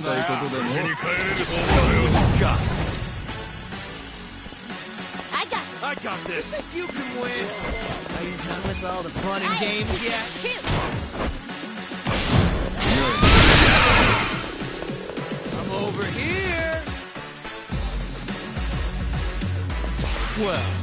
たいことでも。家に帰れると思うよ。I got this. You can win. Are you done with all the fun and games yet? I'm over here. Well.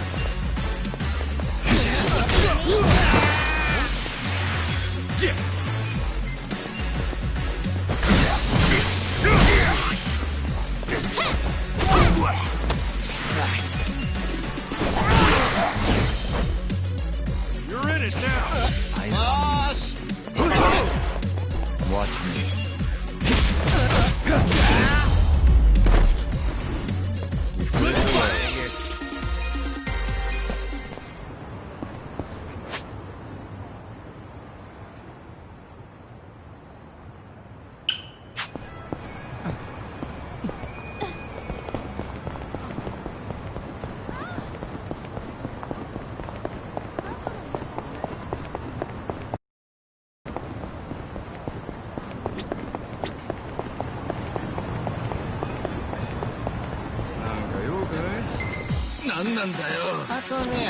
You're in it now. Eyes on me. Watch me. We've cleared the way.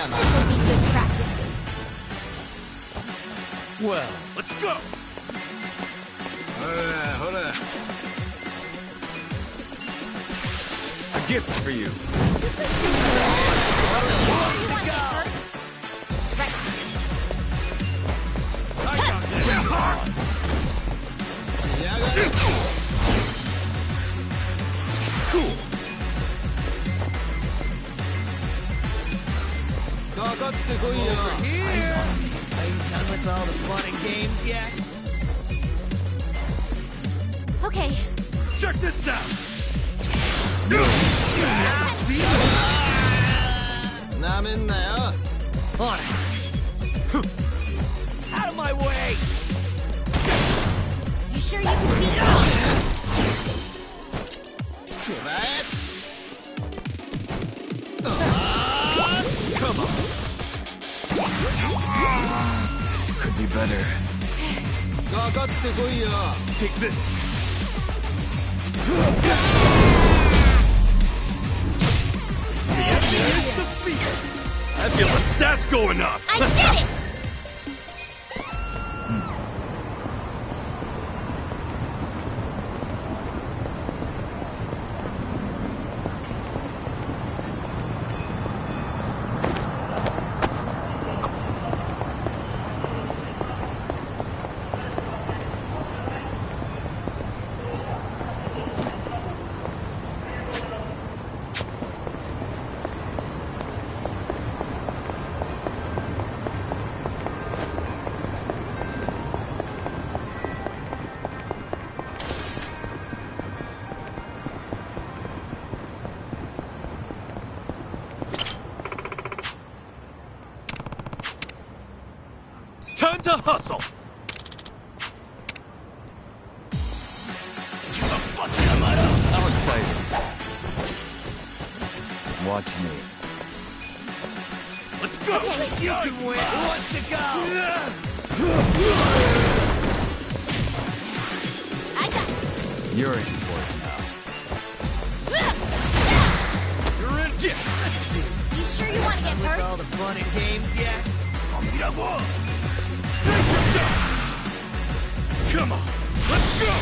This will be good practice. Well. Let's go. Hold on. A gift for you. Cool. Over here. Eyes on me. Are you done with all the fun and games yet? Okay. Check this out. On it. Out of my way. You sure you can beat Come on. This could be better. Take this. Here's the beat. I feel the stats going up. I did it! Time to hustle. I'm excited. Watch me. Let's go. Okay. You can win. Who wants to go? I got this. You're in for it now. You're in. Yeah. Let's see. You sure you want to get With all hurt? the fun and games yet? Come on. Let's go.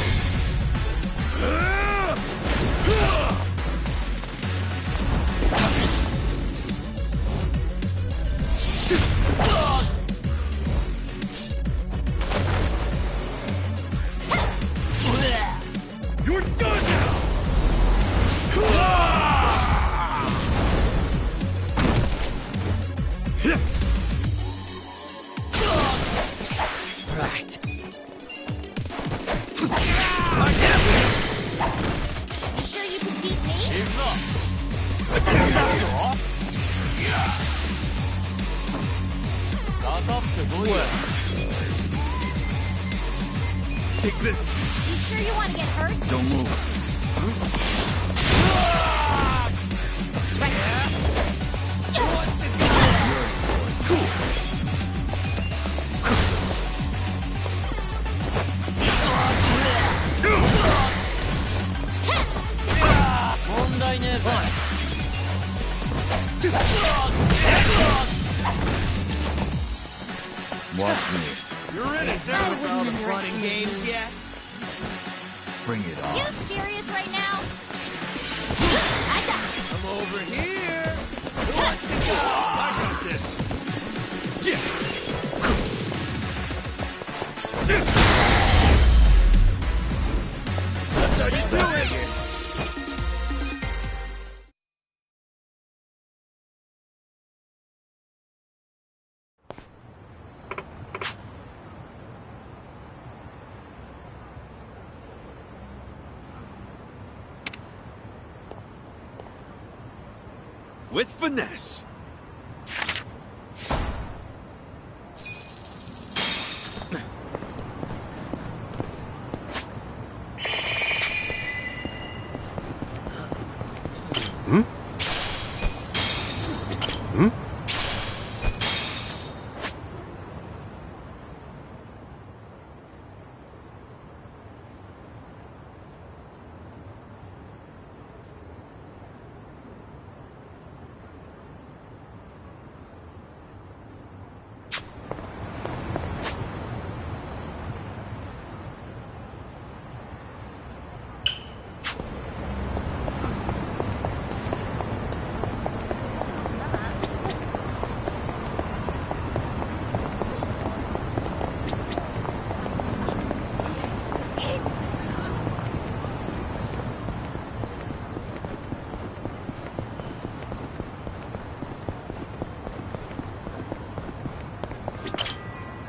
You're done now. Right. You sure you can beat me? Well. Take this. You sure you want to get hurt? Don't move. Watch me. You're in it, I dude. wouldn't All the fun and underestimate games you. yet? Bring it on. You serious right now? I got this. I'm over here. Who Cut. wants to go? I got this. Yeah. That's how you do it. With finesse.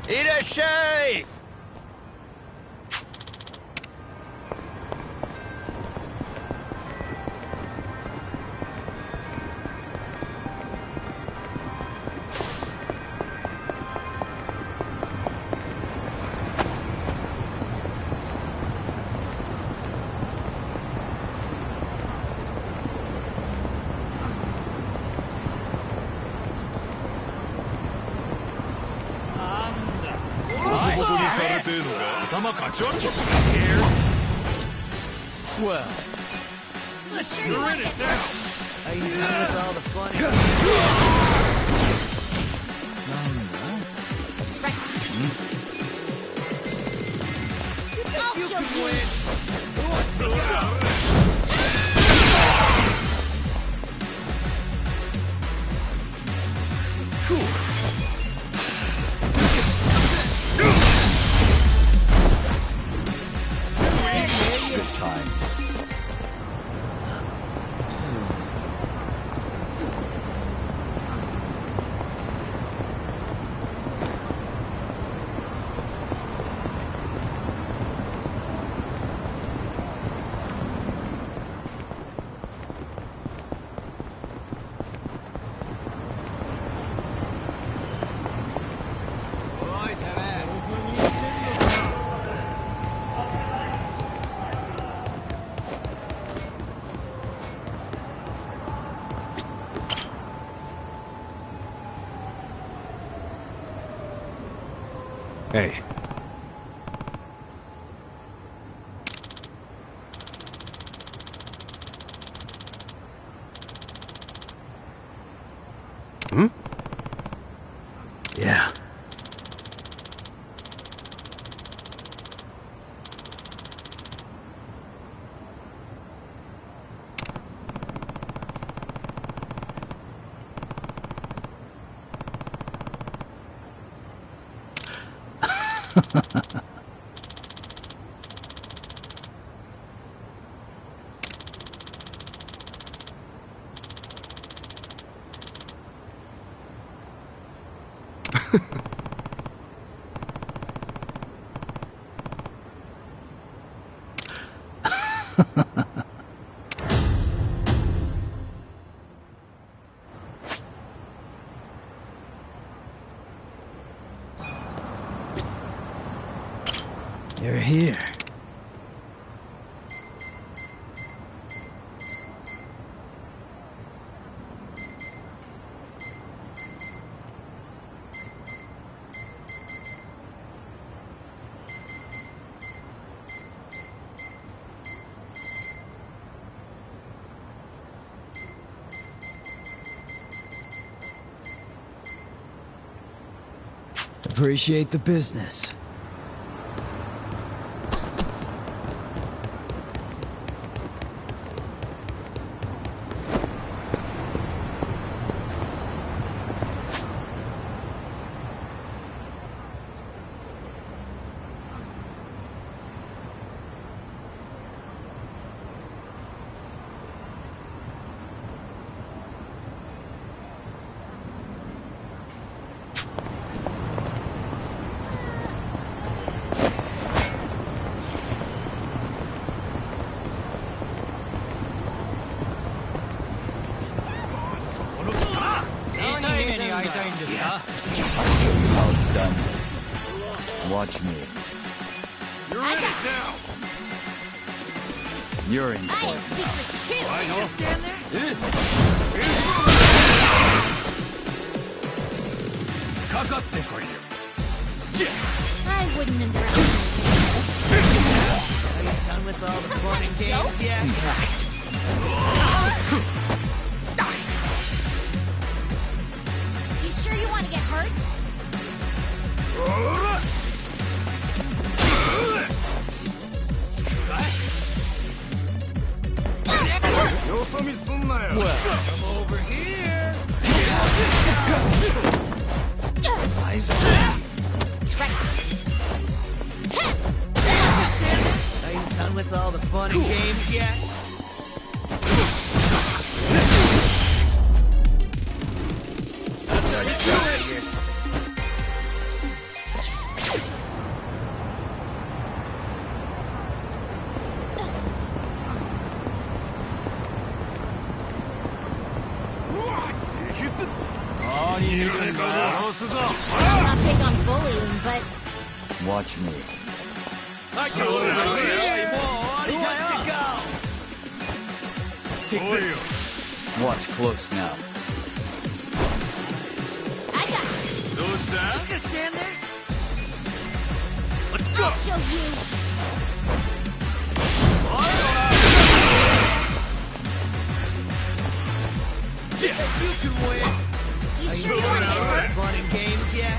Irashai! Well, You're in it now. How you doing with all the fun and Right. I'll show you. Who wants to go? good times. Hey. Hmm? Yeah. You're here. Appreciate the business. I'll show you how it's done. Watch me. You're in it now. You're in I for have it. secrets too. I know. Stand there? I wouldn't underestimate Are you done with all the Some fun kind and of games joke? yet? you. You sure you want to get hurt? Come over here. Eyes on Right. Are you done with all the fun and games yet? I'm not big on bullying, but Watch me. Who wants to go? Take this. Watch close now. I got this. Just gonna stand there? I'll show you. You can win. You Are sure you you want done to with get all the hurt? fun and games yet?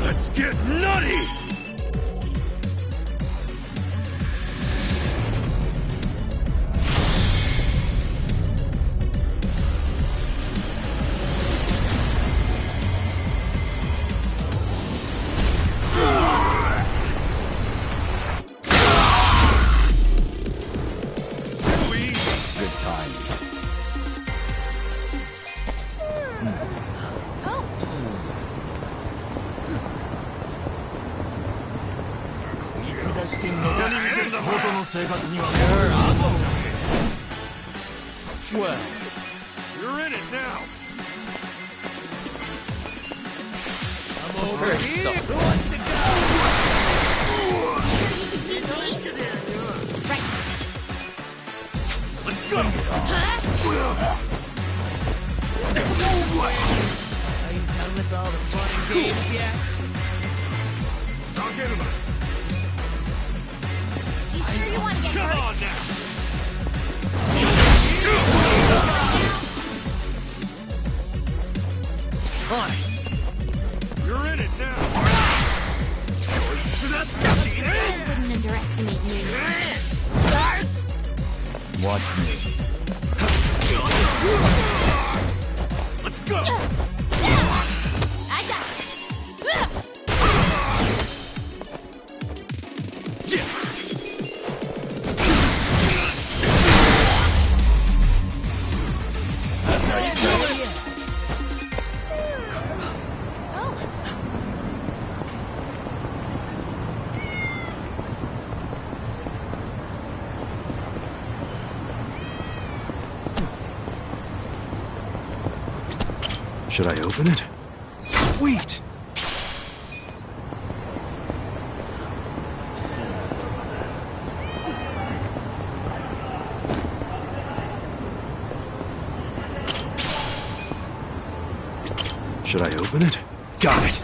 Let's get nutty! Good times. Oh, Well, you're in it now. Come over Very here. soft. Who wants to go? sure you can beat me? Right. Let's go! Huh? Are you done with all the fun and games yet? You sure you want to get Come hurt? on now! Fine. You're in it now. I wouldn't underestimate you. Watch me. Let's go! I got this. Oh, Should I open it? Sweet! Should I open it? Got it!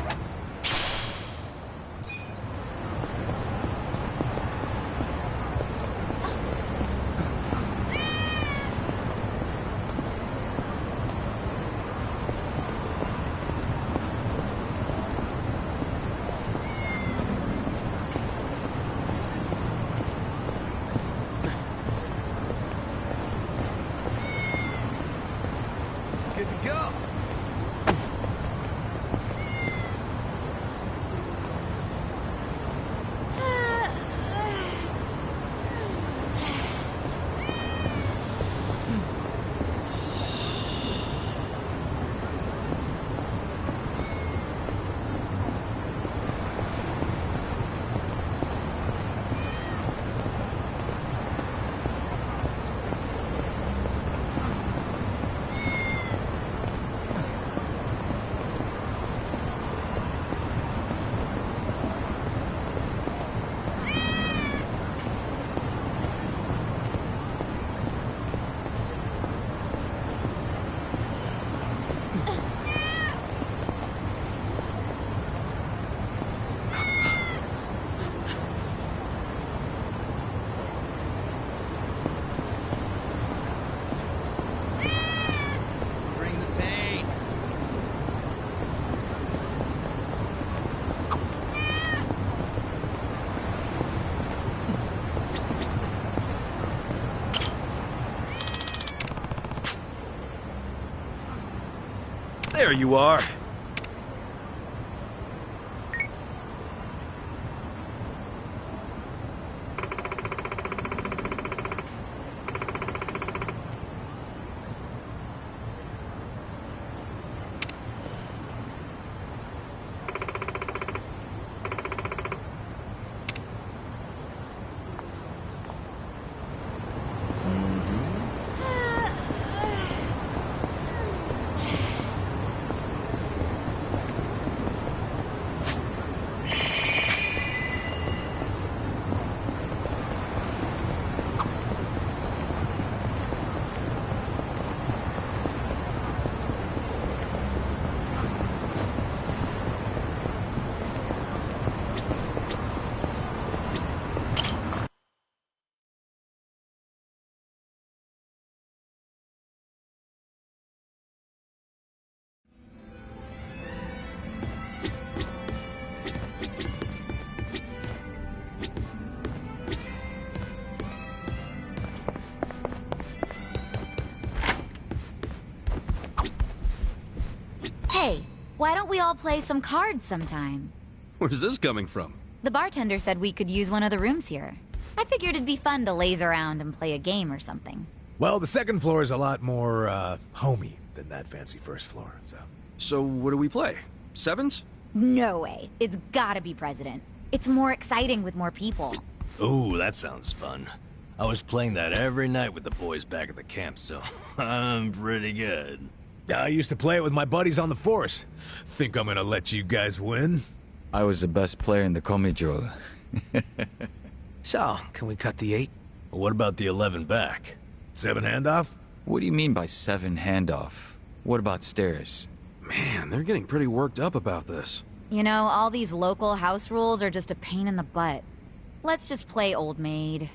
There you are. Hey, why don't we all play some cards sometime? Where's this coming from? The bartender said we could use one of the rooms here. I figured it'd be fun to laze around and play a game or something. Well, the second floor is a lot more, homey than that fancy first floor, so... So what do we play? Sevens? No way. It's gotta be President. It's more exciting with more people. Ooh, that sounds fun. I was playing that every night with the boys back at the camp, so I'm pretty good. I used to play it with my buddies on the force. Think I'm gonna let you guys win? I was the best player in the Komijul. So, can we cut the 8? What about the 11 back? 7 handoff? What do you mean by 7 handoff? What about stairs? Man, they're getting pretty worked up about this. You know, all these local house rules are just a pain in the butt. Let's just play Old Maid.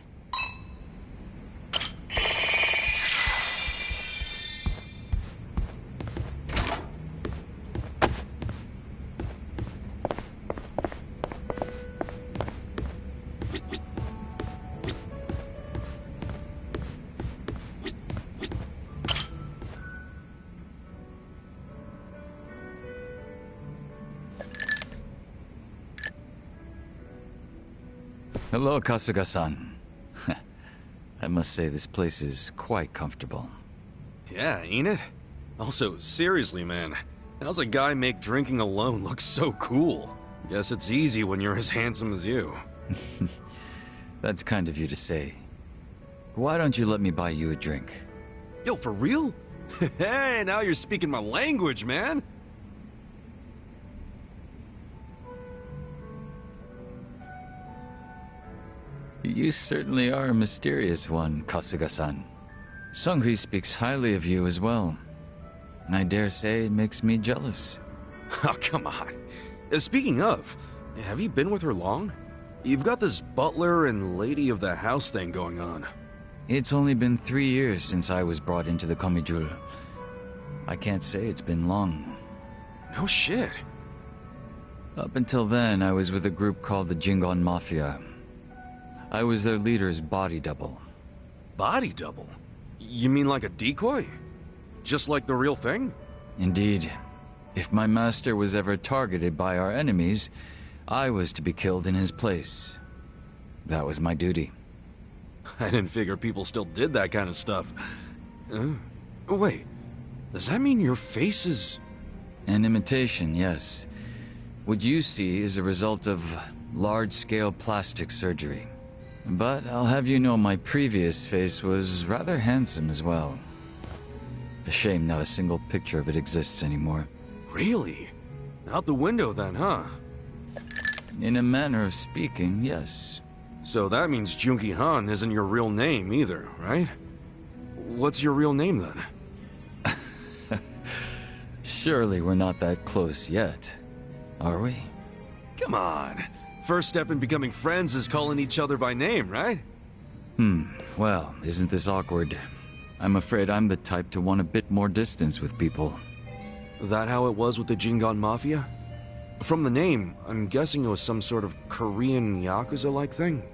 Hello, Kasuga-san. I must say this place is quite comfortable. Yeah, ain't it? Also, seriously, man, how's a guy make drinking alone look so cool? Guess it's easy when you're as handsome as you. That's kind of you to say. Why don't you let me buy you a drink? Yo, for real? Hey, now you're speaking my language, man! You certainly are a mysterious one, Kasuga-san. Sungri speaks highly of you as well. I dare say it makes me jealous. Oh, come on. Speaking of, have you been with her long? You've got this butler and lady of the house thing going on. It's only been 3 years since I was brought into the Komijul. I can't say it's been long. No shit. Up until then, I was with a group called the Jingon Mafia. I was their leader's body double. Body double? You mean like a decoy? Just like the real thing? Indeed. If my master was ever targeted by our enemies, I was to be killed in his place. That was my duty. I didn't figure people still did that kind of stuff. Wait, does that mean your face is... An imitation, yes. What you see is a result of large-scale plastic surgery. But I'll have you know my previous face was rather handsome as well. A shame not a single picture of it exists anymore. Really? Out the window then, huh? In a manner of speaking, yes. So that means Junki Han isn't your real name either, right? What's your real name then? Surely we're not that close yet, are we? Come on. First step in becoming friends is calling each other by name, right? Well, isn't this awkward? I'm afraid I'm the type to want a bit more distance with people. That how it was with the Jingon Mafia? From the name, I'm guessing it was some sort of Korean Yakuza-like thing?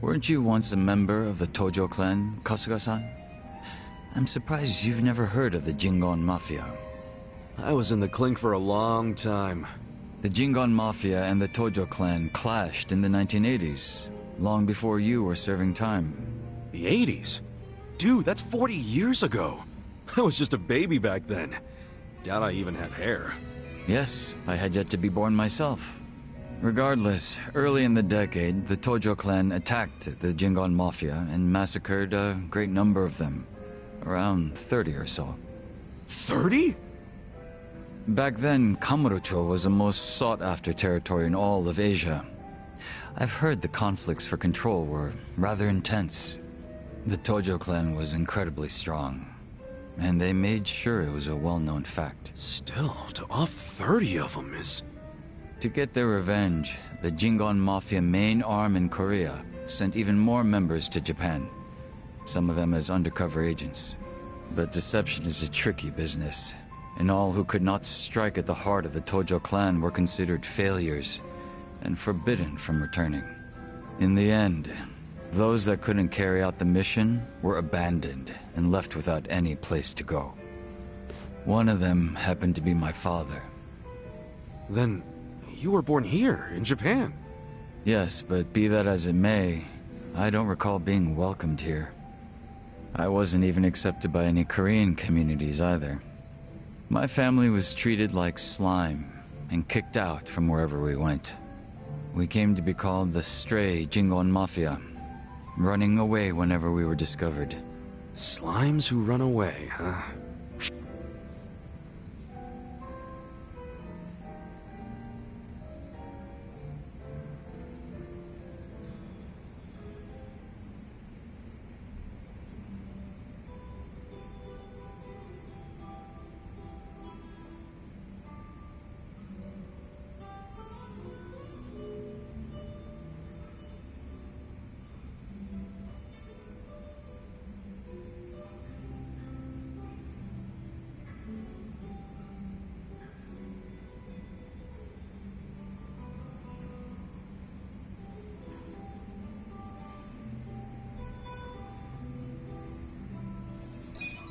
Weren't you once a member of the Tojo clan, Kasuga-san? I'm surprised you've never heard of the Jingon Mafia. I was in the clink for a long time. The Jingon Mafia and the Tojo clan clashed in the 1980s, long before you were serving time. The 80s? Dude, that's 40 years ago. I was just a baby back then. Doubt I even had hair. Yes, I had yet to be born myself. Regardless, early in the decade, the Tojo clan attacked the Jingon Mafia and massacred a great number of them. Around 30 or so. 30? Back then, Kamurocho was the most sought-after territory in all of Asia. I've heard the conflicts for control were rather intense. The Tojo clan was incredibly strong, and they made sure it was a well-known fact. Still, to off 30 of them is... To get their revenge, the Jingon Mafia main arm in Korea sent even more members to Japan, some of them as undercover agents. But deception is a tricky business, and all who could not strike at the heart of the Tojo clan were considered failures and forbidden from returning. In the end, those that couldn't carry out the mission were abandoned and left without any place to go. One of them happened to be my father. Then, you were born here, in Japan. Yes, but be that as it may, I don't recall being welcomed here. I wasn't even accepted by any Korean communities either. My family was treated like slime and kicked out from wherever we went. We came to be called the Stray Jingon Mafia, running away whenever we were discovered. Slimes who run away, huh?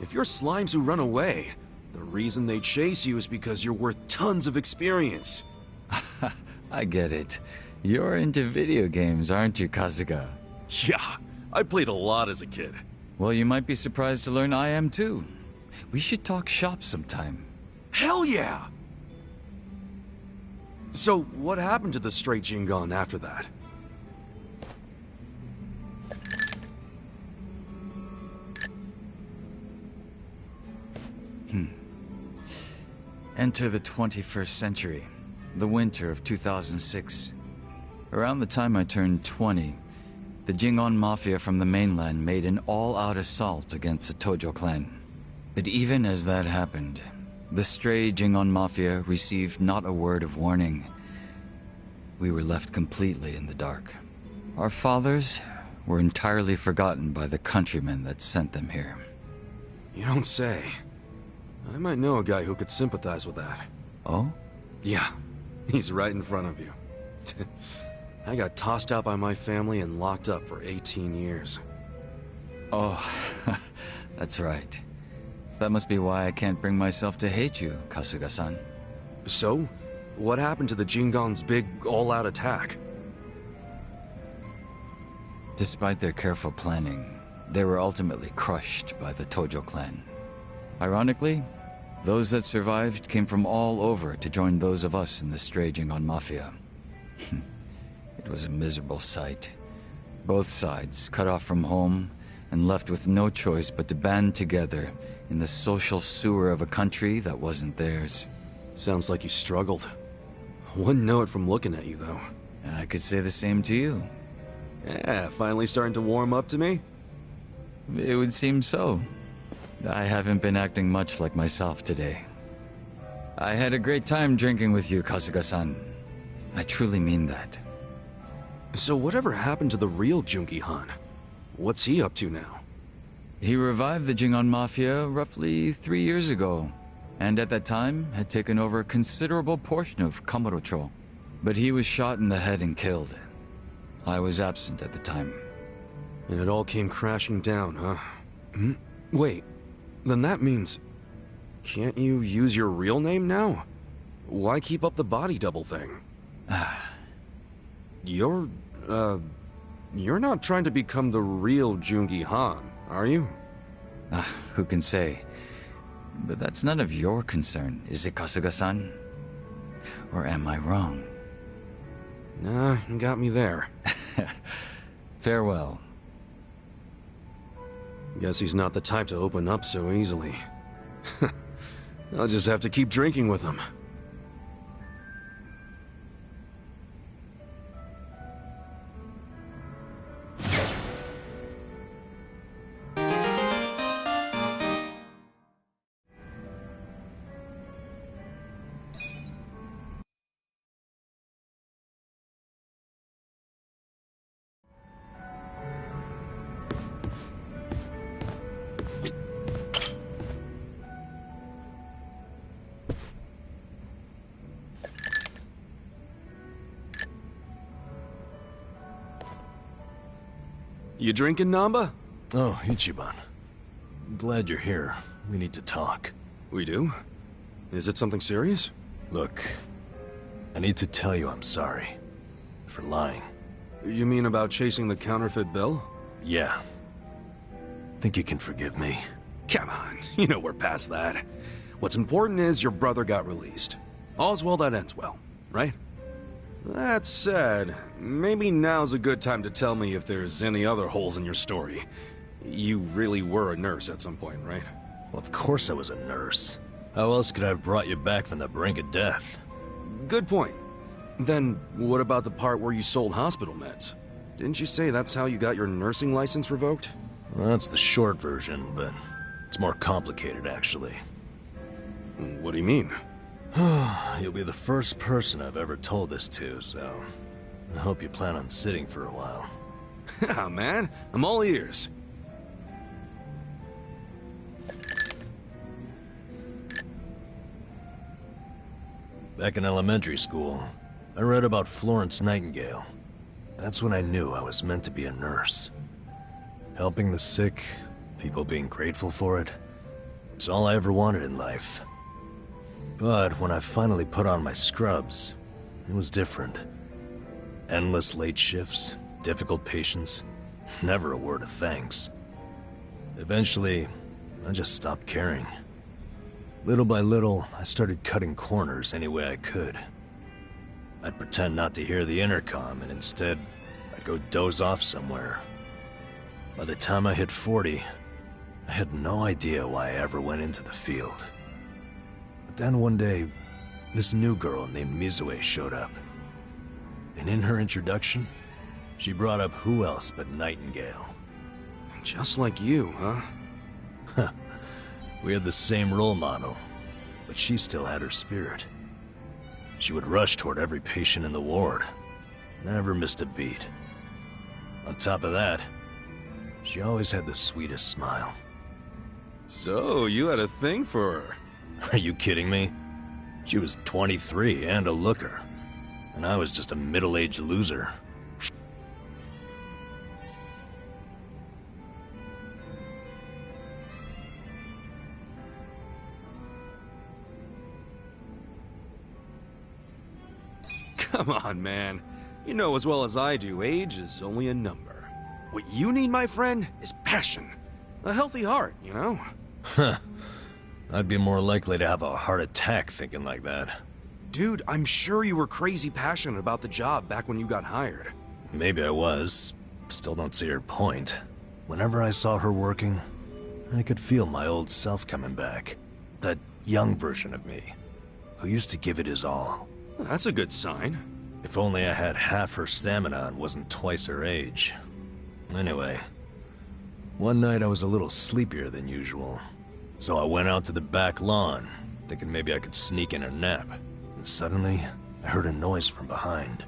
If you're slimes who run away, the reason they chase you is because you're worth tons of experience. I get it. You're into video games, aren't you, Kasuga? Yeah, I played a lot as a kid. Well, you might be surprised to learn I am too. We should talk shop sometime. Hell yeah! So, what happened to the Stray Jingon after that? Enter the 21st century, the winter of 2006. Around the time I turned 20, the Jingon Mafia from the mainland made an all-out assault against the Tojo clan. But even as that happened, the stray Jingon Mafia received not a word of warning. We were left completely in the dark. Our fathers were entirely forgotten by the countrymen that sent them here. You don't say. I might know a guy who could sympathize with that. Oh? Yeah, he's right in front of you. I got tossed out by my family and locked up for 18 years. Oh, that's right. That must be why I can't bring myself to hate you, Kasuga-san. So, what happened to the Jingon's big all-out attack? Despite their careful planning, they were ultimately crushed by the Tojo clan. Ironically, those that survived came from all over to join those of us in the Stray Jingon Mafia. It was a miserable sight. Both sides cut off from home and left with no choice but to band together in the social sewer of a country that wasn't theirs. Sounds like you struggled. Wouldn't know it from looking at you, though. I could say the same to you. Yeah, finally starting to warm up to me? It would seem so. I haven't been acting much like myself today. I had a great time drinking with you, Kasuga-san. I truly mean that. So whatever happened to the real Junki Han? What's he up to now? He revived the Jingon Mafia roughly 3 years ago, and at that time had taken over a considerable portion of Kamurocho. But he was shot in the head and killed. I was absent at the time. And it all came crashing down, huh? Wait, then that means... Can't you use your real name now? Why keep up the body double thing? You're not trying to become the real Jungi Han, are you? Who can say? But that's none of your concern, is it, Kasuga-san? Or am I wrong? Nah, you got me there. Farewell. Guess he's not the type to open up so easily. I'll just have to keep drinking with him. You drinking, Namba? Oh, Ichiban. Glad you're here. We need to talk. We do? Is it something serious? Look, I need to tell you I'm sorry. For lying. You mean about chasing the counterfeit bill? Yeah. Think you can forgive me? Come on, you know we're past that. What's important is your brother got released. All's well that ends well, right? That said, maybe now's a good time to tell me if there's any other holes in your story. You really were a nurse at some point, right? Well, of course I was a nurse. How else could I have brought you back from the brink of death? Good point. Then, what about the part where you sold hospital meds? Didn't you say that's how you got your nursing license revoked? Well, that's the short version, but it's more complicated, actually. What do you mean? You'll be the first person I've ever told this to, so I hope you plan on sitting for a while. Yeah, man, I'm all ears. Back in elementary school, I read about Florence Nightingale. That's when I knew I was meant to be a nurse. Helping the sick, people being grateful for it, it's all I ever wanted in life. But when I finally put on my scrubs, it was different. Endless late shifts, difficult patients, never a word of thanks. Eventually, I just stopped caring. Little by little, I started cutting corners any way I could. I'd pretend not to hear the intercom, and instead, I'd go doze off somewhere. By the time I hit 40, I had no idea why I ever went into the field. But then one day, this new girl named Mizue showed up. And in her introduction, she brought up who else but Nightingale. Just like you, huh? We had the same role model, but she still had her spirit. She would rush toward every patient in the ward, never missed a beat. On top of that, she always had the sweetest smile. So, you had a thing for her. Are you kidding me? She was 23 and a looker, and I was just a middle-aged loser. Come on, man. You know as well as I do, age is only a number. What you need, my friend, is passion. A healthy heart, you know? Huh. I'd be more likely to have a heart attack thinking like that. Dude, I'm sure you were crazy passionate about the job back when you got hired. Maybe I was. Still don't see her point. Whenever I saw her working, I could feel my old self coming back. That young version of me, who used to give it his all. That's a good sign. If only I had half her stamina and wasn't twice her age. Anyway, one night I was a little sleepier than usual. So I went out to the back lawn, thinking maybe I could sneak in a nap. And suddenly, I heard a noise from behind.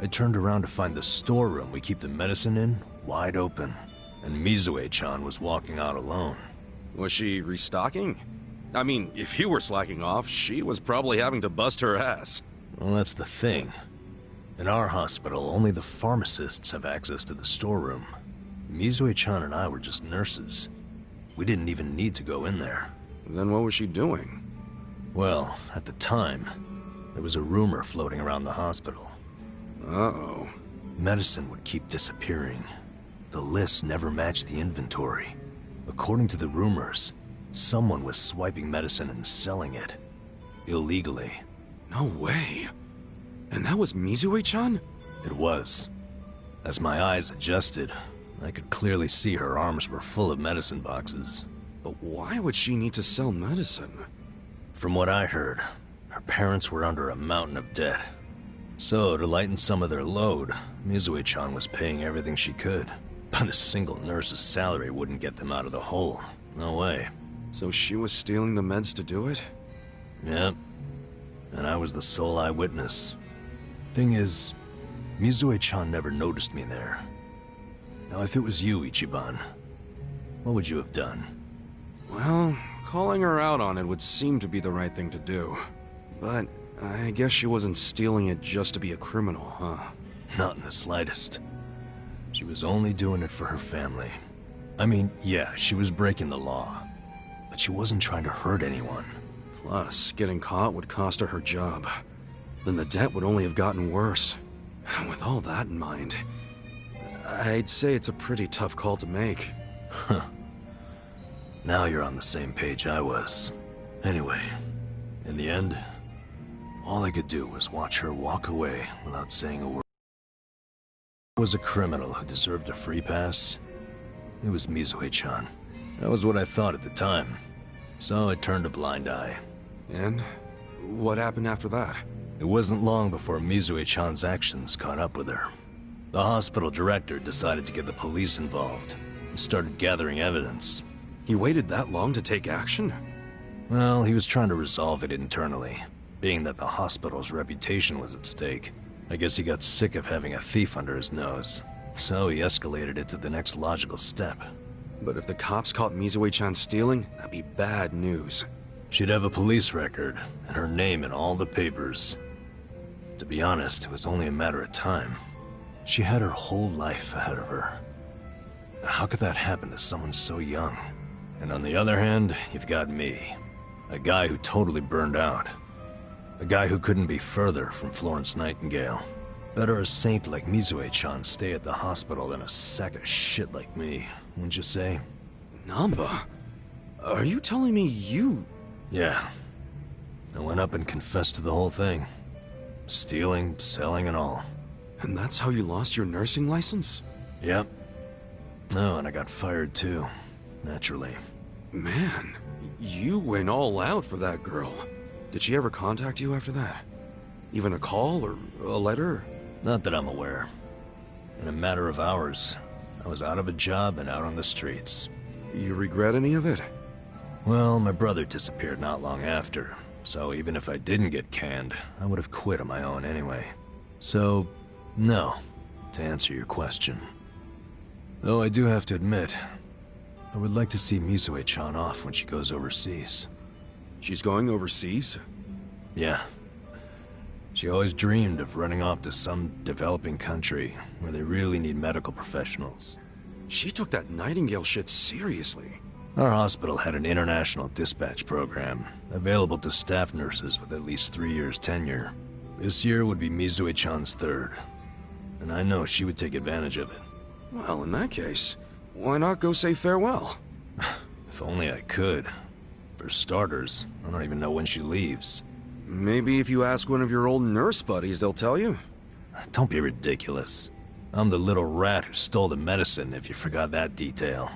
I turned around to find the storeroom we keep the medicine in wide open, and Mizue-chan was walking out alone. Was she restocking? I mean, if you were slacking off, she was probably having to bust her ass. Well, that's the thing. In our hospital, only the pharmacists have access to the storeroom. Mizue-chan and I were just nurses. We didn't even need to go in there. Then what was she doing? Well, at the time, there was a rumor floating around the hospital. Uh-oh. Medicine would keep disappearing. The list never matched the inventory. According to the rumors, someone was swiping medicine and selling it. Illegally. No way. And that was Mizue-chan? It was. As my eyes adjusted, I could clearly see her arms were full of medicine boxes. But why would she need to sell medicine? From what I heard, her parents were under a mountain of debt. So, to lighten some of their load, Mizue-chan was paying everything she could. But a single nurse's salary wouldn't get them out of the hole. No way. So she was stealing the meds to do it? Yep. And I was the sole eyewitness. Thing is, Mizue-chan never noticed me there. Now, if it was you, Ichiban, what would you have done? Well, calling her out on it would seem to be the right thing to do. But I guess she wasn't stealing it just to be a criminal, huh? Not in the slightest. She was only doing it for her family. I mean, yeah, she was breaking the law, but she wasn't trying to hurt anyone. Plus, getting caught would cost her her job. Then the debt would only have gotten worse. With all that in mind, I'd say it's a pretty tough call to make. Huh. Now you're on the same page I was. Anyway, in the end, all I could do was watch her walk away without saying a word. If there was a criminal who deserved a free pass, it was Mizue-chan. That was what I thought at the time. So I turned a blind eye. And what happened after that? It wasn't long before Mizue-chan's actions caught up with her. The hospital director decided to get the police involved and started gathering evidence. He waited that long to take action? Well, he was trying to resolve it internally, being that the hospital's reputation was at stake. I guess he got sick of having a thief under his nose, so he escalated it to the next logical step. But if the cops caught Mizue-chan stealing, that'd be bad news. She'd have a police record, and her name in all the papers. To be honest, it was only a matter of time. She had her whole life ahead of her. How could that happen to someone so young? And on the other hand, you've got me. A guy who totally burned out. A guy who couldn't be further from Florence Nightingale. Better a saint like Mizue-chan stay at the hospital than a sack of shit like me, wouldn't you say? Namba? Are you telling me you... Yeah. I went up and confessed to the whole thing. Stealing, selling, and all. And that's how you lost your nursing license? Yep. No, and I got fired too. Naturally. Man, you went all out for that girl. Did she ever contact you after that? Even a call or a letter? Not that I'm aware. In a matter of hours, I was out of a job and out on the streets. You regret any of it? Well, my brother disappeared not long after, so even if I didn't get canned, I would have quit on my own anyway. So, no, to answer your question. Though I do have to admit, I would like to see Mizue-chan off when she goes overseas. She's going overseas? Yeah. She always dreamed of running off to some developing country where they really need medical professionals. She took that Nightingale shit seriously. Our hospital had an international dispatch program, available to staff nurses with at least 3 years tenure. This year would be Mizue-chan's third, and I know she would take advantage of it. Well, in that case, why not go say farewell? If only I could. For starters, I don't even know when she leaves. Maybe if you ask one of your old nurse buddies, they'll tell you. Don't be ridiculous. I'm the little rat who stole the medicine, if you forgot that detail.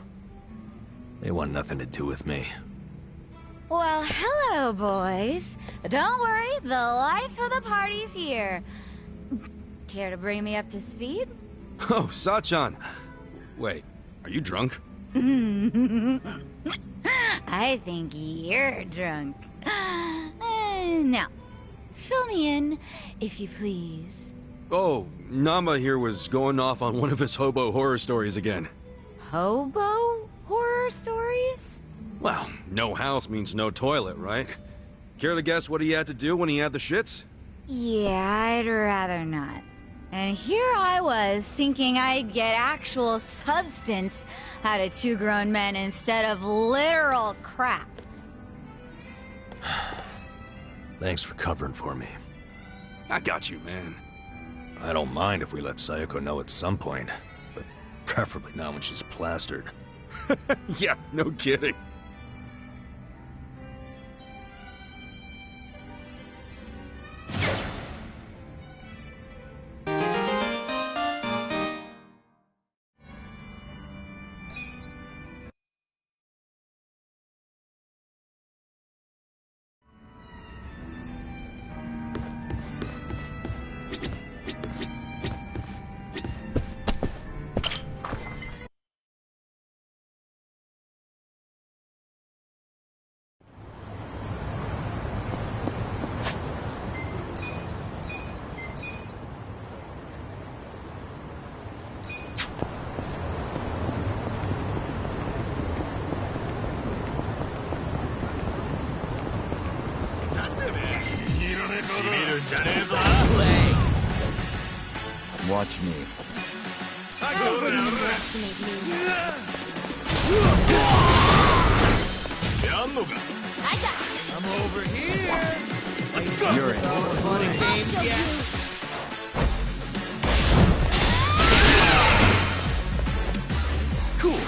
They want nothing to do with me. Well, hello, boys. Don't worry, the life of the party's here. Care to bring me up to speed? Oh, Sachan. Wait, are you drunk? I think you're drunk. Now, fill me in, if you please. Oh, Nama here was going off on one of his hobo horror stories again. Hobo horror stories? Well, no house means no toilet, right? Care to guess what he had to do when he had the shits? Yeah, I'd rather not. And here I was, thinking I'd get actual substance out of two grown men instead of literal crap. Thanks for covering for me. I got you, man. I don't mind if we let Sayoko know at some point, but preferably not when she's plastered. Yeah, no kidding. Watch me. I wouldn't underestimate me. I got this. I'm over here. Let's go. You're in. All the fun and I'll games show yet? you. Cool.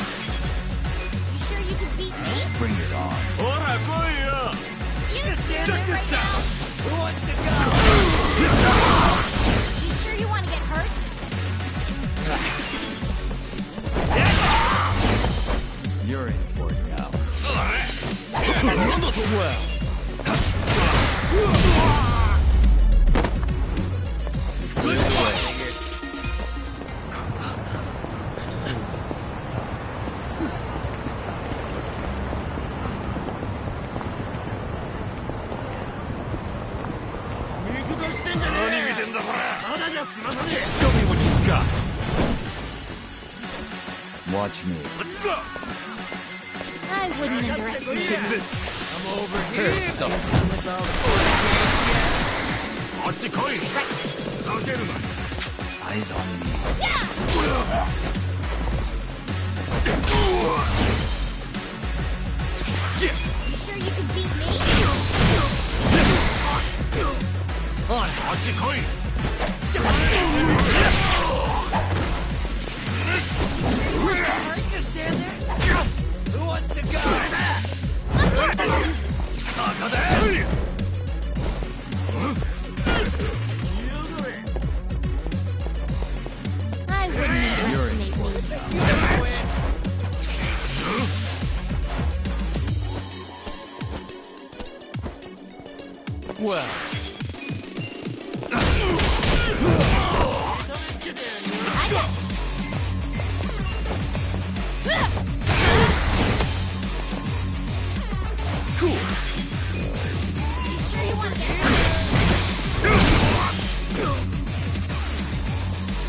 You sure you can beat me? Bring it on. You stand there right now. Who wants to go? You sure you want to get hurt? You're in for it now. Show me what you got. Watch me. Let's go. I wouldn't underestimate Take you. this. I'm over here. Here's something. Done with all the fun and games yet? Eyes on me. You sure you can beat me? Just stand there. Who wants to go? I wouldn't underestimate me. Well, I got this. Cool. You sure you want to get hurt?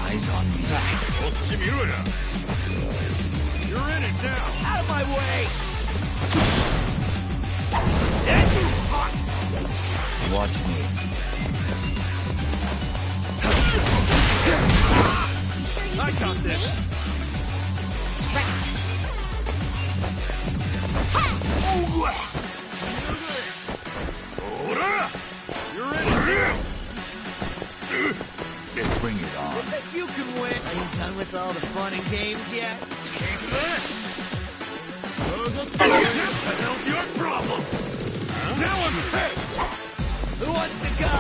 eyes on me. You're in it now. Out of my way. Watch me. You sure you I can got beat this. me? Right. You're in it. Bring it on. Think you can win? Are you done with all the fun and games yet? What the hell's your problem? Now I'm pissed. Who wants to go?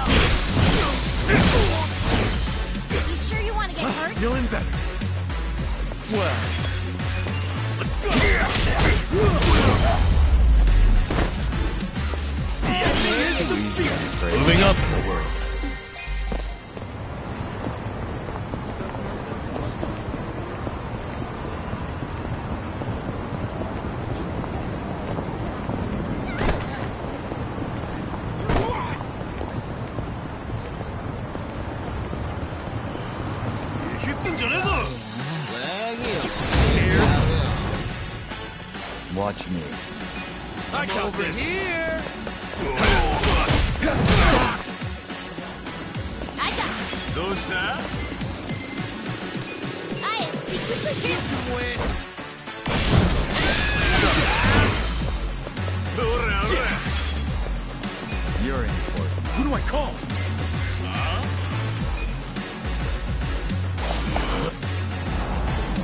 You sure you want to get hurt? Feeling better. Well, Let's go. too easy, I'm afraid. Moving up. Don't worry. Watch me. I got Over this. here. I got this. Those that? I am secretly You too. can win.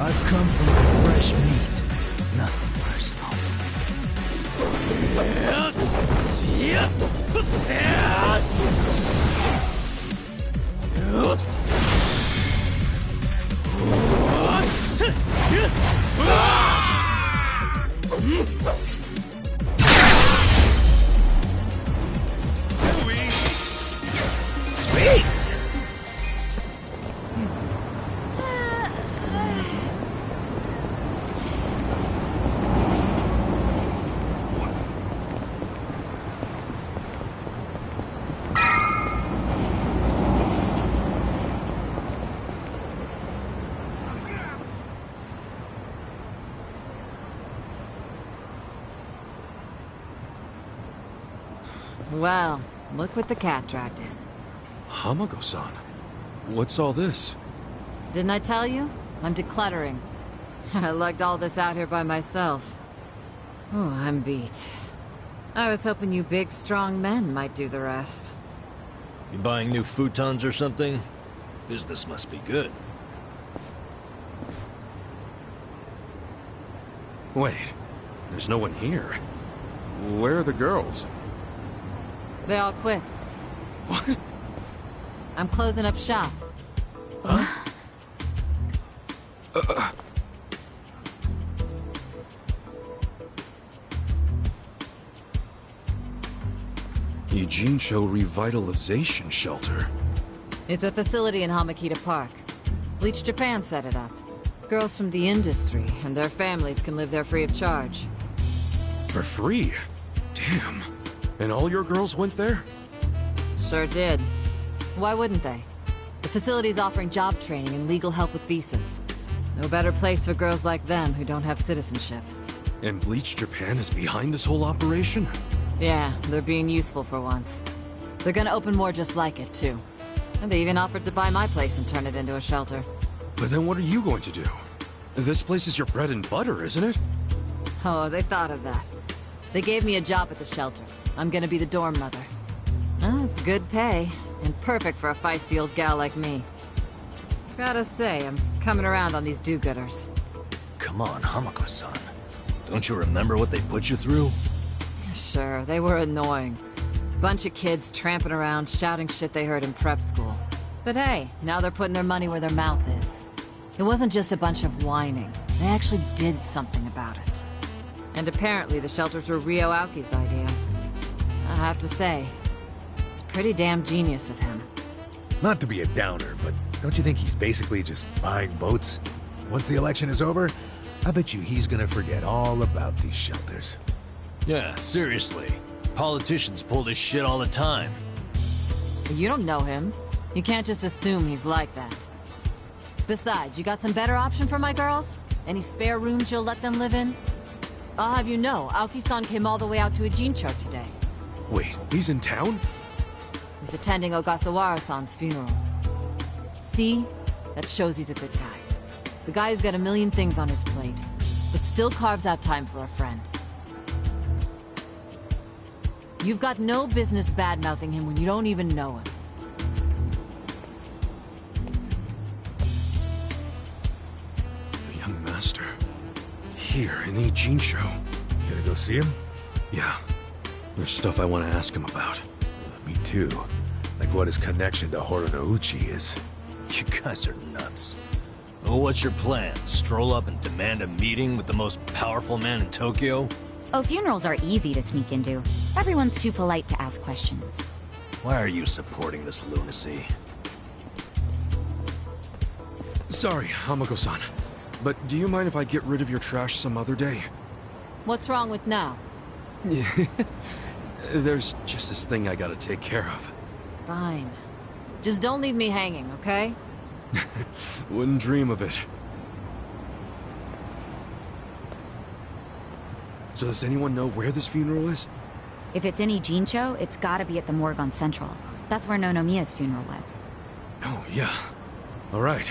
I've come from the fresh meat. Nothing personal. Sweet! Well, look what the cat dragged in. Hamago-san, what's all this? Didn't I tell you? I'm decluttering. I lugged all this out here by myself. Oh, I'm beat. I was hoping you big, strong men might do the rest. You buying new futons or something? Business must be good. Wait, there's no one here. Where are the girls? They all quit. What? I'm closing up shop. Ijincho Revitalization Shelter. It's a facility in Hamakita Park. Bleach Japan set it up. Girls from the industry and their families can live there free of charge. For free? Damn. And all your girls went there? Sure did. Why wouldn't they? The facility's offering job training and legal help with visas. No better place for girls like them who don't have citizenship. And Bleach Japan is behind this whole operation? Yeah, they're being useful for once. They're gonna open more just like it, too. And they even offered to buy my place and turn it into a shelter. But then what are you going to do? This place is your bread and butter, isn't it? Oh, they thought of that. They gave me a job at the shelter. I'm gonna be the dorm mother. Oh, it's good pay, and perfect for a feisty old gal like me. Gotta say, I'm coming around on these do-gooders. Come on, Hamako-san. Don't you remember what they put you through? Sure, they were annoying. Bunch of kids tramping around, shouting shit they heard in prep school. But hey, now they're putting their money where their mouth is. It wasn't just a bunch of whining. They actually did something about it. And apparently the shelters were Ryo Aoki's idea. I have to say, it's pretty damn genius of him. Not to be a downer, but don't you think he's basically just buying votes? Once the election is over, I bet you he's gonna forget all about these shelters. Yeah, seriously. Politicians pull this shit all the time. You don't know him. You can't just assume he's like that. Besides, you got some better option for my girls? Any spare rooms you'll let them live in? I'll have you know, Aoki-san came all the way out to Ijincho today. Wait, he's in town? He's attending Ogasawara-san's funeral. See? That shows he's a good guy. The guy's got a million things on his plate, but still carves out time for a friend. You've got no business bad-mouthing him when you don't even know him. The young master. Here in Ijincho. You gonna go see him? Yeah. There's stuff I want to ask him about. Me too. Like what his connection to Horonouchi is. You guys are nuts. Well, what's your plan? Stroll up and demand a meeting with the most powerful man in Tokyo? Oh, funerals are easy to sneak into. Everyone's too polite to ask questions. Why are you supporting this lunacy? Sorry, Hamako-san. But do you mind if I get rid of your trash some other day? What's wrong with now? Yeah. There's just this thing I gotta take care of. Fine. Just don't leave me hanging, okay? Wouldn't dream of it. So does anyone know where this funeral is? If it's in Ijincho, it's gotta be at the morgue on Central. That's where Nonomiya's funeral was. Oh, yeah. All right.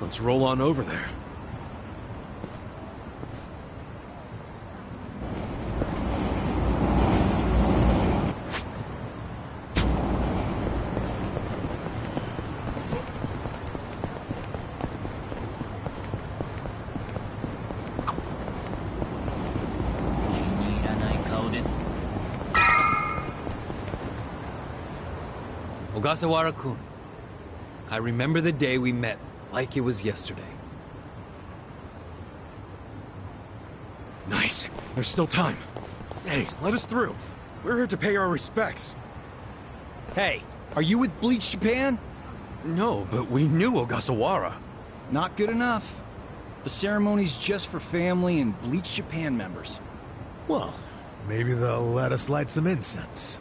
Let's roll on over there. Ogasawara-kun, I remember the day we met like it was yesterday. Nice. There's still time. Hey, let us through. We're here to pay our respects. Hey, are you with Bleach Japan? No, but we knew Ogasawara. Not good enough. The ceremony's just for family and Bleach Japan members. Well, maybe they'll let us light some incense.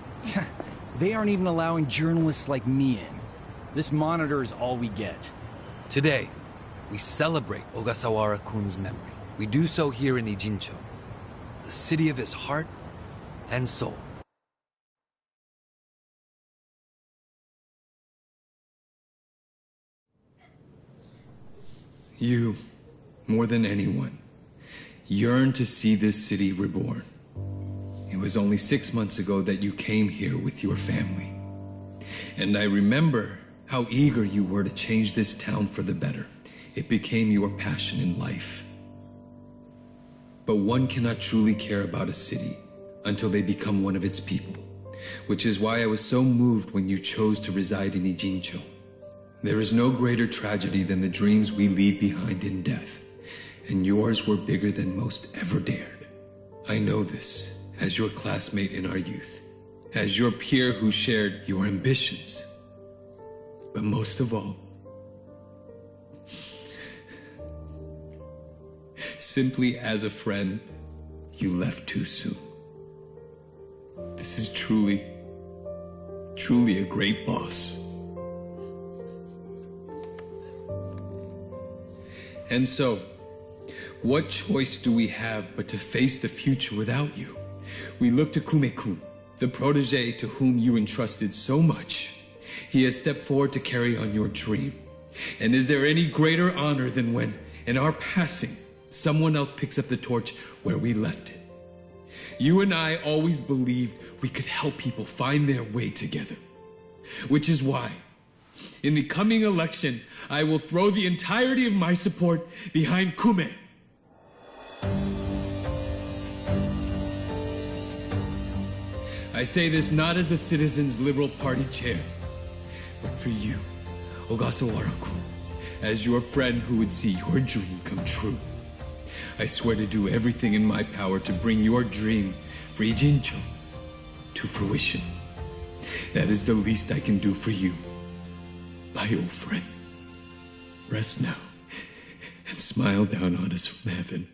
They aren't even allowing journalists like me in. This monitor is all we get. Today, we celebrate Ogasawara-kun's memory. We do so here in Ijincho, the city of his heart and soul. You, more than anyone, yearn to see this city reborn. It was only 6 months ago that you came here with your family. And I remember how eager you were to change this town for the better. It became your passion in life. But one cannot truly care about a city until they become one of its people, which is why I was so moved when you chose to reside in Ijincho. There is no greater tragedy than the dreams we leave behind in death, and yours were bigger than most ever dared. I know this as your classmate in our youth, as your peer who shared your ambitions. But most of all, simply as a friend, you left too soon. This is truly a great loss. And so, what choice do we have but to face the future without you? We look to Kume-kun, the protege to whom you entrusted so much. He has stepped forward to carry on your dream. And is there any greater honor than when, in our passing, someone else picks up the torch where we left it? You and I always believed we could help people find their way together. Which is why, in the coming election, I will throw the entirety of my support behind Kume. I say this not as the Citizens Liberal Party chair, but for you, Ogasawara-kun, as your friend who would see your dream come true. I swear to do everything in my power to bring your dream for Ijincho to fruition. That is the least I can do for you, my old friend. Rest now and smile down on us from heaven.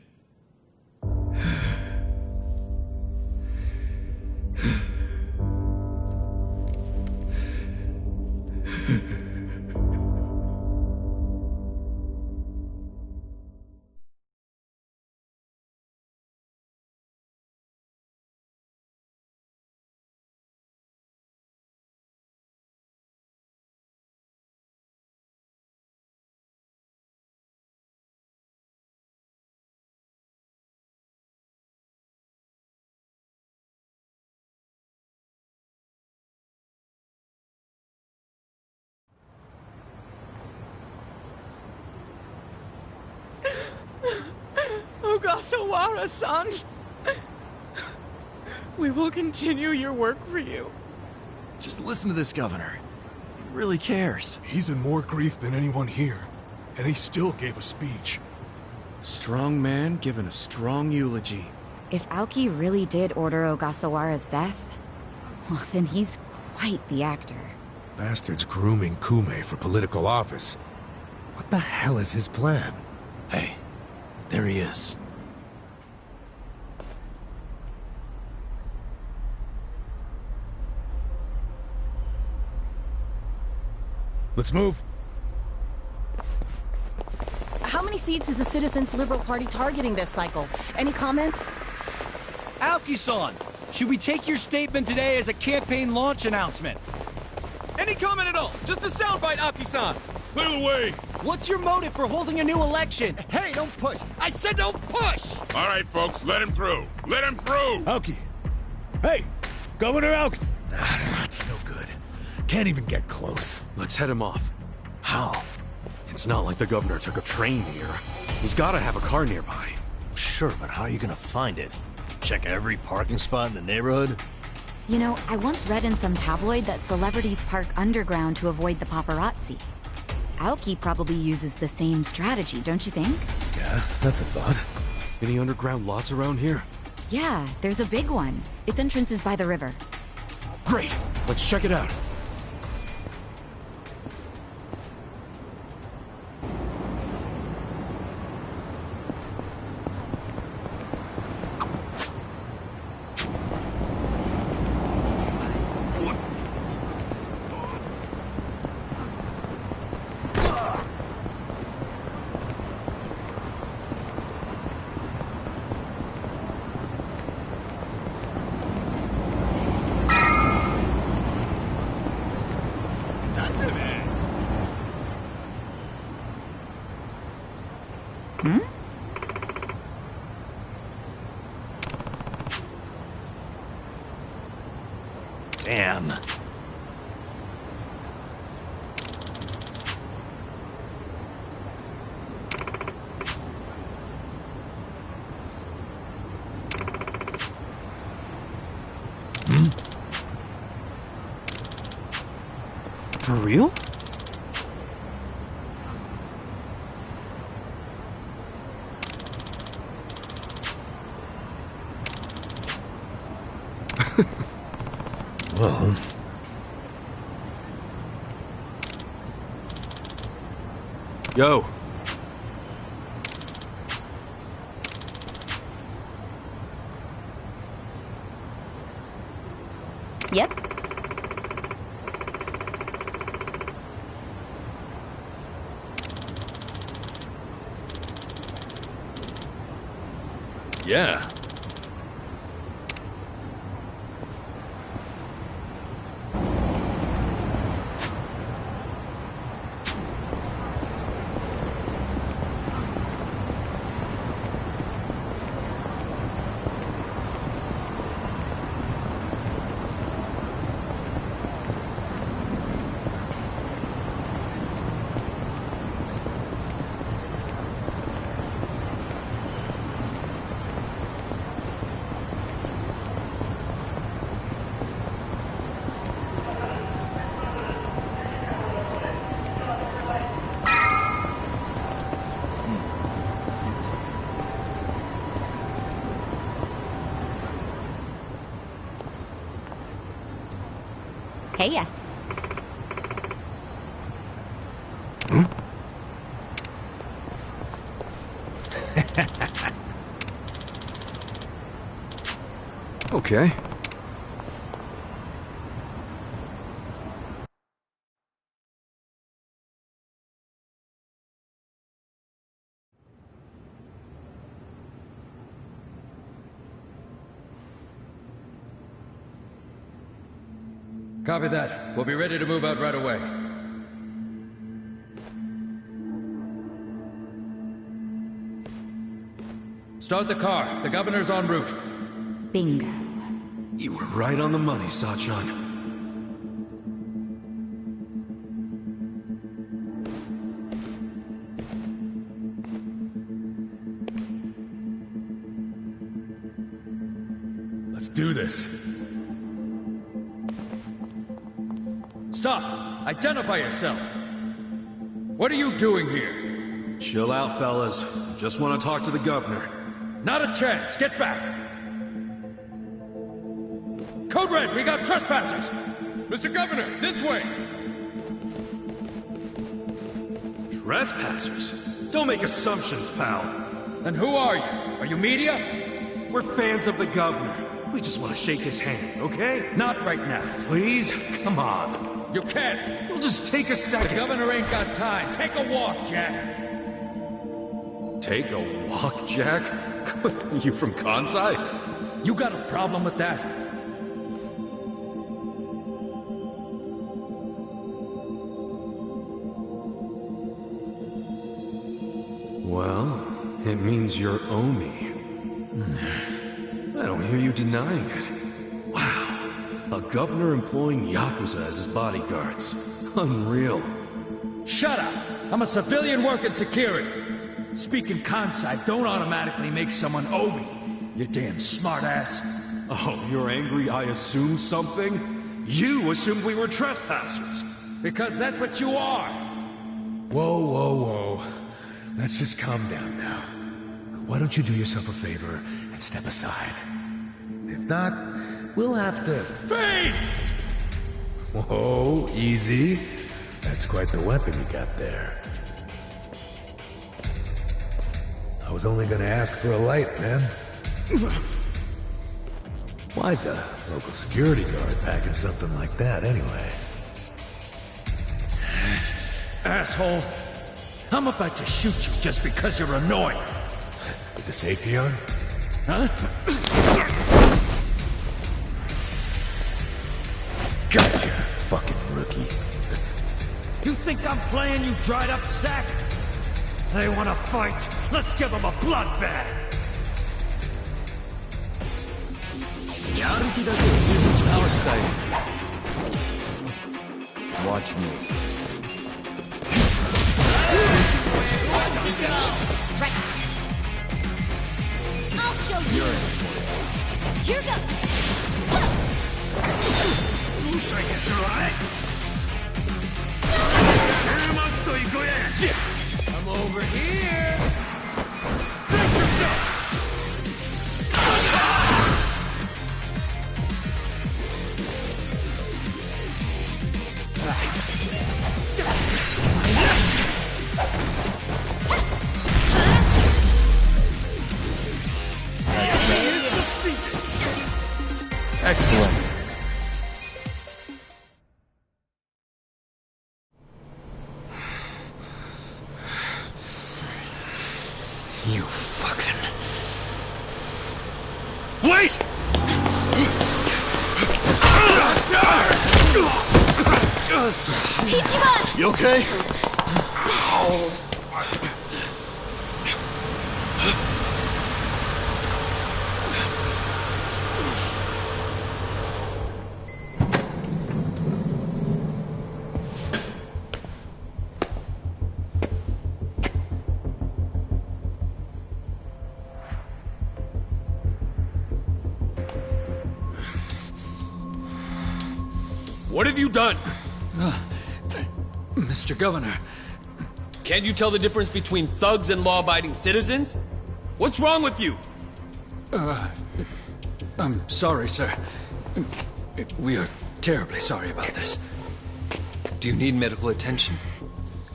Ogasawara-san! We will continue your work for you. Just listen to this governor. He really cares. He's in more grief than anyone here, and he still gave a speech. Strong man giving a strong eulogy. If Aoki really did order Ogasawara's death, well, then he's quite the actor. Bastard's grooming Kume for political office. What the hell is his plan? Hey, there he is. Let's move. How many seats is the Citizens Liberal Party targeting this cycle? Any comment? Aoki-san, should we take your statement today as a campaign launch announcement? Any comment at all? Just a soundbite, Aoki-san! Clear the way! What's your motive for holding a new election? Hey, don't push! I said don't push! All right, folks, let him through. Let him through! Aoki! Hey! Governor Aoki! That's no good. Can't even get close. Let's head him off. How? It's not like the governor took a train here. He's gotta have a car nearby. Sure, but how are you gonna find it? Check every parking spot in the neighborhood? You know, I once read in some tabloid that celebrities park underground to avoid the paparazzi. Aoki probably uses the same strategy, don't you think? Yeah, that's a thought. Any underground lots around here? Yeah, there's a big one. Its entrance is by the river. Great! Let's check it out. Damn. For real? Well... Yo. Yep. Yeah. Hey ya. Okay. Copy that. We'll be ready to move out right away. Start the car. The governor's en route. Bingo. You were right on the money, Sachan. Let's do this. Stop! Identify yourselves! What are you doing here? Chill out, fellas. Just want to talk to the governor. Not a chance! Get back! Code Red, we got trespassers! Mr. Governor, this way! Trespassers? Don't make assumptions, pal. And who are you? Are you media? We're fans of the governor. We just want to shake his hand, okay? Not right now. Please? Come on. You can't! We'll just take a second. The governor ain't got time. Take a walk, Jack! Take a walk, Jack? You from Kansai? You got a problem with that? Well, it means you're Omi. I don't hear you denying it. Wow. A governor employing Yakuza as his bodyguards. Unreal. Shut up! I'm a civilian working security. Speaking Kansai don't automatically make someone Omi, you damn smartass. Oh, you're angry I assumed something? You assumed we were trespassers. Because that's what you are! Whoa, whoa, whoa. Let's just calm down now. Why don't you do yourself a favor and step aside? If not, we'll have to... Freeze! Whoa, easy. That's quite the weapon you got there. I was only gonna ask for a light, man. Why's a local security guard packing something like that, anyway? Asshole! I'm about to shoot you just because you're annoying! With the safety on? Huh? Gotcha, fucking rookie. You think I'm playing, you dried up sack? They wanna fight? Let's give them a bloodbath! How exciting. Watch me. Right. I'll show you. Here goes. I'm over here! Excellent. You fucking... Wait! Ichiban! You okay? What have you done? Mr. Governor. Can't you tell the difference between thugs and law-abiding citizens? What's wrong with you? I'm sorry, sir. We are terribly sorry about this. Do you need medical attention?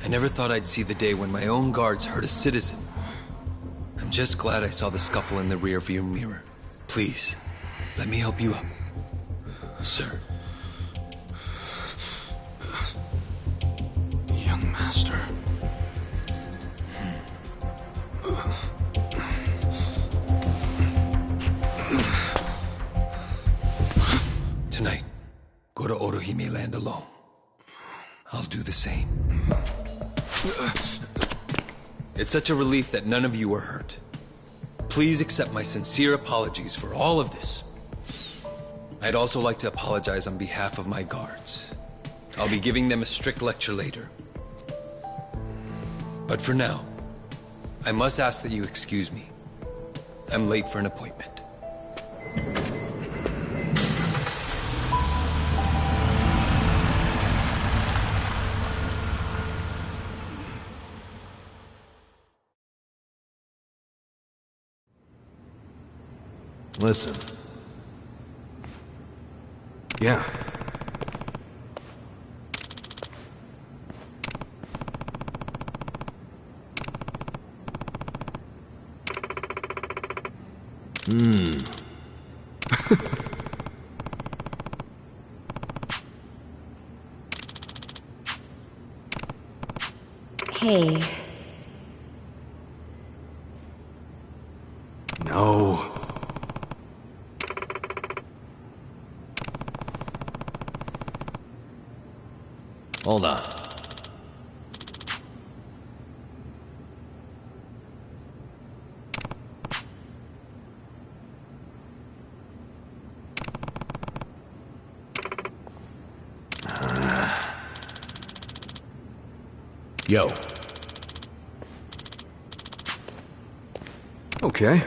I never thought I'd see the day when my own guards hurt a citizen. I'm just glad I saw the scuffle in the rearview mirror. Please, let me help you up. Sir. Young master. Tonight, go to Orohime Land alone. I'll do the same. It's such a relief that none of you are hurt. Please accept my sincere apologies for all of this. I'd also like to apologize on behalf of my guards. I'll be giving them a strict lecture later. But for now, I must ask that you excuse me. I'm late for an appointment. Listen. Yeah. Hey. No. Hold on. Yo. Okay.